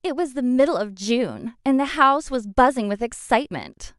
It was the middle of June, and the house was buzzing with excitement.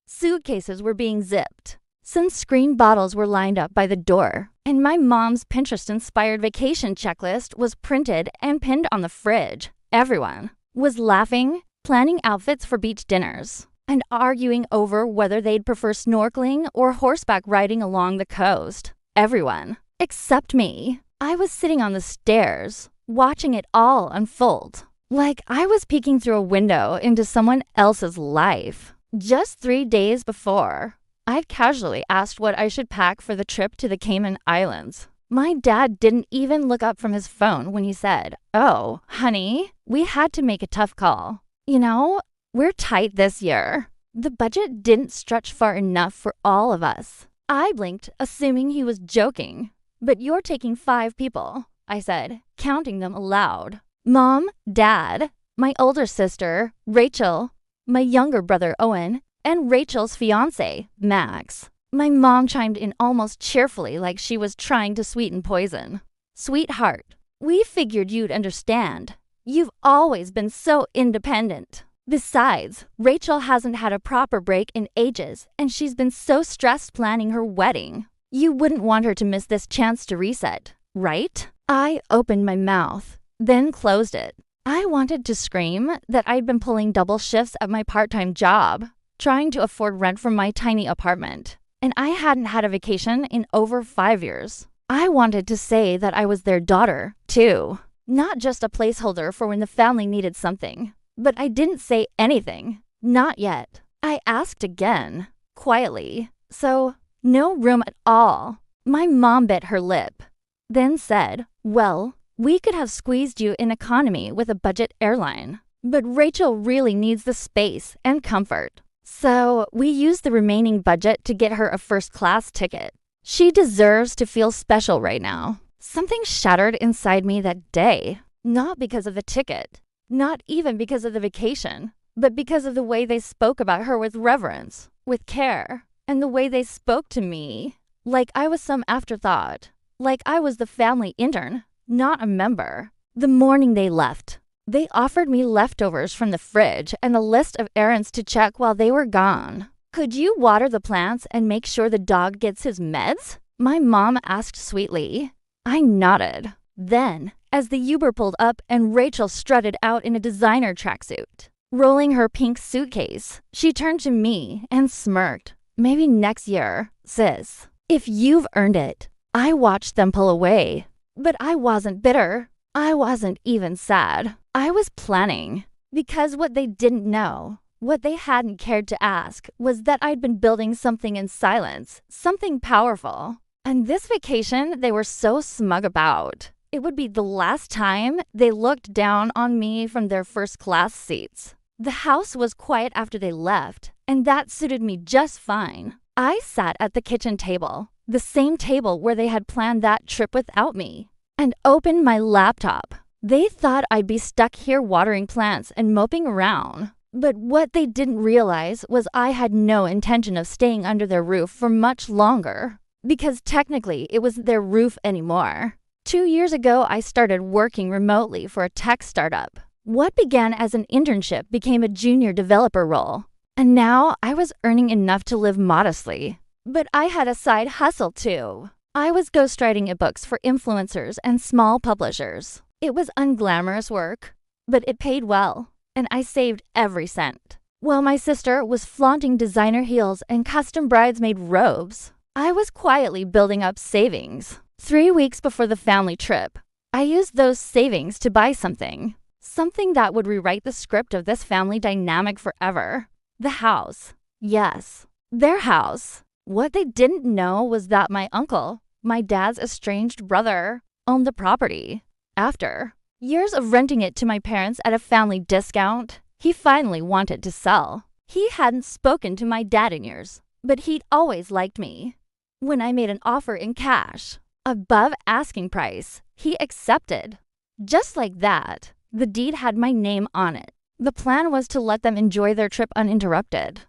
Suitcases were being zipped. Sunscreen bottles were lined up by the door, and my mom's Pinterest-inspired vacation checklist was printed and pinned on the fridge. Everyone was laughing, planning outfits for beach dinners, and arguing over whether they'd prefer snorkeling or horseback riding along the coast. Everyone, except me. I was sitting on the stairs, watching it all unfold, like I was peeking through a window into someone else's life. Just 3 days before, I'd casually asked what I should pack for the trip to the Cayman Islands. My dad didn't even look up from his phone when he said, "Oh, honey, we had to make a tough call. You know, we're tight this year." The budget didn't stretch far enough for all of us. I blinked, assuming he was joking. "But you're taking 5 people," I said, counting them aloud. Mom, Dad, my older sister, Rachel, my younger brother, Owen, and Rachel's fiancé, Max. My mom chimed in almost cheerfully, like she was trying to sweeten poison. "Sweetheart, we figured you'd understand. You've always been so independent. Besides, Rachel hasn't had a proper break in ages, and she's been so stressed planning her wedding. You wouldn't want her to miss this chance to reset, right?" I opened my mouth, then closed it. I wanted to scream that I'd been pulling double shifts at my part-time job, trying to afford rent from my tiny apartment, and I hadn't had a vacation in over 5 years. I wanted to say that I was their daughter, too, not just a placeholder for when the family needed something. But I didn't say anything. Not yet. I asked again, quietly. "So, no room at all?" My mom bit her lip, then said, "Well, we could have squeezed you in economy with a budget airline, but Rachel really needs the space and comfort. So we used the remaining budget to get her a first-class ticket. She deserves to feel special right now." Something shattered inside me that day, not because of the ticket, not even because of the vacation, but because of the way they spoke about her with reverence, with care, and the way they spoke to me, like I was some afterthought, like I was the family intern, not a member. The morning they left, they offered me leftovers from the fridge and a list of errands to check while they were gone. "Could you water the plants and make sure the dog gets his meds?" my mom asked sweetly. I nodded. Then, as the Uber pulled up and Rachel strutted out in a designer tracksuit, rolling her pink suitcase, she turned to me and smirked. "Maybe next year, sis, if you've earned it." I watched them pull away, but I wasn't bitter. I wasn't even sad. I was planning, because what they didn't know, what they hadn't cared to ask, was that I'd been building something in silence, something powerful. And this vacation they were so smug about. It would be the last time they looked down on me from their first-class seats. The house was quiet after they left, and that suited me just fine. I sat at the kitchen table, the same table where they had planned that trip without me, and opened my laptop. They thought I'd be stuck here watering plants and moping around. But what they didn't realize was I had no intention of staying under their roof for much longer, because technically it wasn't their roof anymore. 2 years ago, I started working remotely for a tech startup. What began as an internship became a junior developer role, and now I was earning enough to live modestly. But I had a side hustle too. I was ghostwriting ebooks for influencers and small publishers. It was unglamorous work, but it paid well, and I saved every cent. While my sister was flaunting designer heels and custom bridesmaid robes, I was quietly building up savings. 3 weeks before the family trip, I used those savings to buy something that would rewrite the script of this family dynamic forever. The house. Yes, their house. What they didn't know was that my uncle, my dad's estranged brother, owned the property. After years of renting it to my parents at a family discount, he finally wanted to sell. He hadn't spoken to my dad in years, but he'd always liked me. When I made an offer in cash, above asking price, he accepted. Just like that, the deed had my name on it. The plan was to let them enjoy their trip uninterrupted.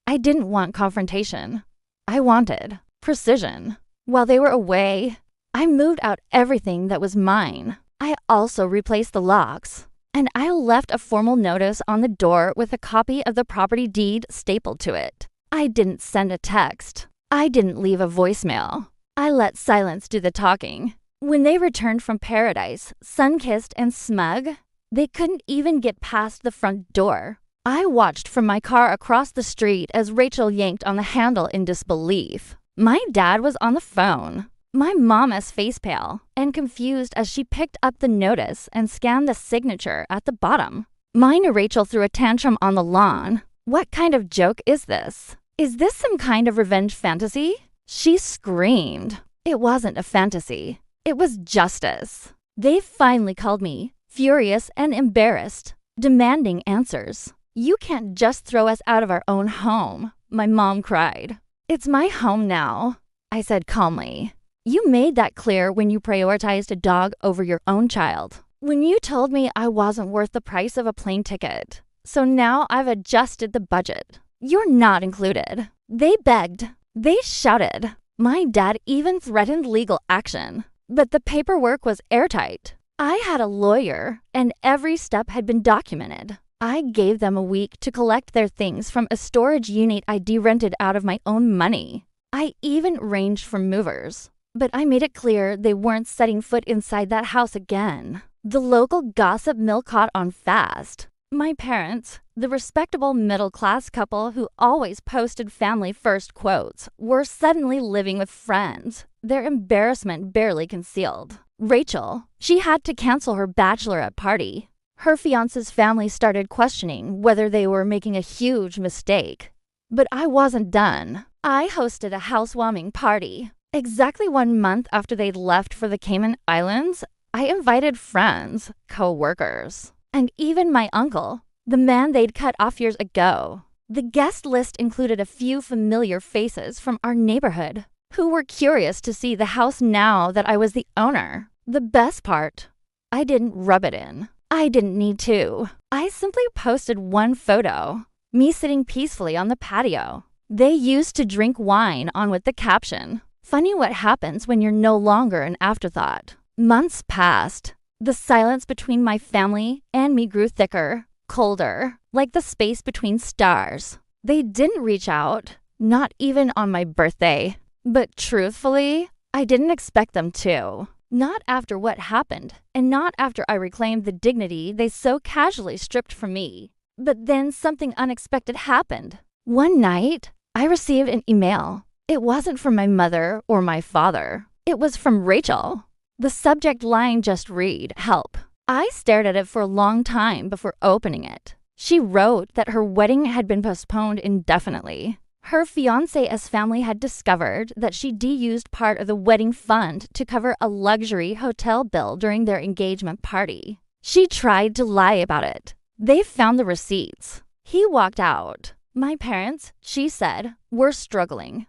I didn't want confrontation. I wanted precision. While they were away, I moved out everything that was mine. I also replaced the locks. And I left a formal notice on the door with a copy of the property deed stapled to it. I didn't send a text. I didn't leave a voicemail. I let silence do the talking. When they returned from paradise, sun-kissed and smug, they couldn't even get past the front door. I watched from my car across the street as Rachel yanked on the handle in disbelief. My dad was on the phone. My mom as face pale and confused as she picked up the notice and scanned the signature at the bottom. Mine Rachel threw a tantrum on the lawn. What kind of joke is this? Is this some kind of revenge fantasy? She screamed. It wasn't a fantasy. It was justice. They finally called me, furious and embarrassed, demanding answers. You can't just throw us out of our own home, my mom cried. It's my home now, I said calmly. You made that clear when you prioritized a dog over your own child. When you told me I wasn't worth the price of a plane ticket. So now I've adjusted the budget. You're not included. They begged. They shouted. My dad even threatened legal action. But the paperwork was airtight. I had a lawyer, and every step had been documented. I gave them a week to collect their things from a storage unit I de-rented out of my own money. I even arranged for movers. But I made it clear they weren't setting foot inside that house again. The local gossip mill caught on fast. My parents, the respectable middle-class couple who always posted family-first quotes, were suddenly living with friends, their embarrassment barely concealed. Rachel, she had to cancel her bachelorette party. Her fiance's family started questioning whether they were making a huge mistake. But I wasn't done. I hosted a housewarming party. Exactly 1 month after they'd left for the Cayman Islands, I invited friends, co-workers, and even my uncle, the man they'd cut off years ago. The guest list included a few familiar faces from our neighborhood who were curious to see the house now that I was the owner. The best part, I didn't rub it in. I didn't need to. I simply posted one photo, me sitting peacefully on the patio. They used to drink wine on with the caption, "Funny what happens when you're no longer an afterthought." Months passed. The silence between my family and me grew thicker, colder, like the space between stars. They didn't reach out, not even on my birthday. But truthfully, I didn't expect them to. Not after what happened, and not after I reclaimed the dignity they so casually stripped from me. But then something unexpected happened. One night, I received an email. It wasn't from my mother or my father. It was from Rachel. The subject line just read, "Help." I stared at it for a long time before opening it. She wrote that her wedding had been postponed indefinitely. Her fiancé's family had discovered that she de-used part of the wedding fund to cover a luxury hotel bill during their engagement party. She tried to lie about it. They found the receipts. He walked out. My parents, she said, were struggling.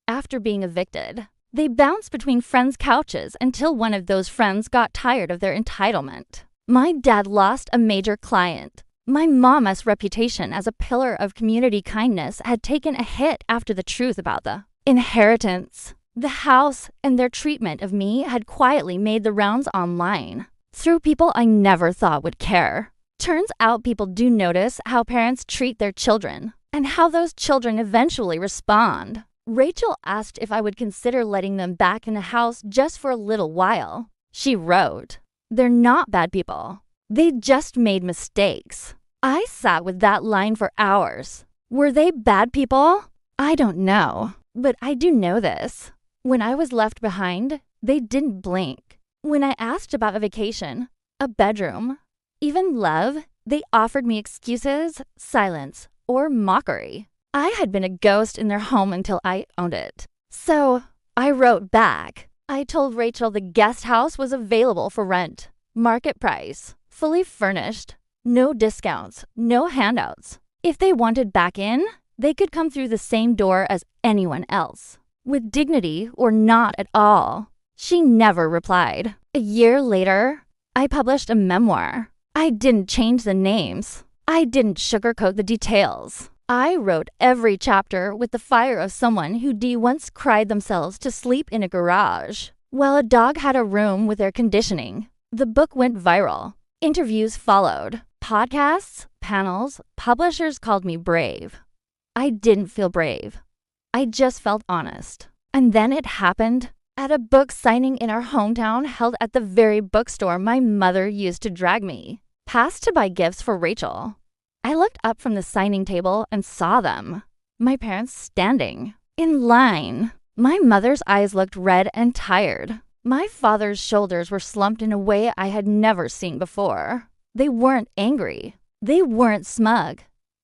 After being evicted, they bounced between friends' couches until one of those friends got tired of their entitlement. My dad lost a major client. My mama's reputation as a pillar of community kindness had taken a hit after the truth about the inheritance. The house and their treatment of me had quietly made the rounds online, through people I never thought would care. Turns out people do notice how parents treat their children, and how those children eventually respond. Rachel asked if I would consider letting them back in the house just for a little while. She wrote, "They're not bad people. They just made mistakes." I sat with that line for hours. Were they bad people? I don't know, but I do know this. When I was left behind, they didn't blink. When I asked about a vacation, a bedroom, even love, they offered me excuses, silence, or mockery. I had been a ghost in their home until I owned it. So I wrote back. I told Rachel the guest house was available for rent, market price, fully furnished. No discounts, no handouts. If they wanted back in, they could come through the same door as anyone else, with dignity or not at all. She never replied. A year later, I published a memoir. I didn't change the names. I didn't sugarcoat the details. I wrote every chapter with the fire of someone who once cried themselves to sleep in a garage, while a dog had a room with air conditioning. The book went viral. Interviews followed. Podcasts, panels, publishers called me brave. I didn't feel brave. I just felt honest. And then it happened. At a book signing in our hometown held at the very bookstore my mother used to drag me, past to buy gifts for Rachel. I looked up from the signing table and saw them. My parents standing, in line. My mother's eyes looked red and tired. My father's shoulders were slumped in a way I had never seen before. They weren't angry. They weren't smug.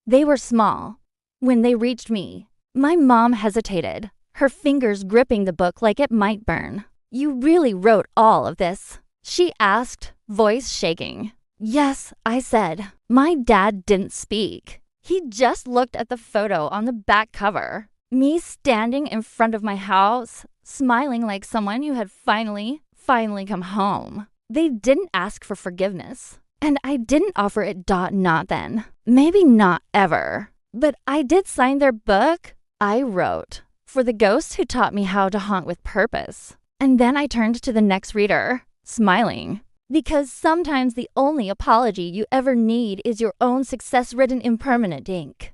They were small. When they reached me, my mom hesitated, her fingers gripping the book like it might burn. "You really wrote all of this?" she asked, voice shaking. "Yes," I said. My dad didn't speak. He just looked at the photo on the back cover. Me standing in front of my house, smiling like someone who had finally come home. They didn't ask for forgiveness. And I didn't offer it. Not then. Maybe not ever. But I did sign their book. I wrote, for the ghosts who taught me how to haunt with purpose. And then I turned to the next reader, smiling. Because sometimes the only apology you ever need is your own success-ridden impermanent ink.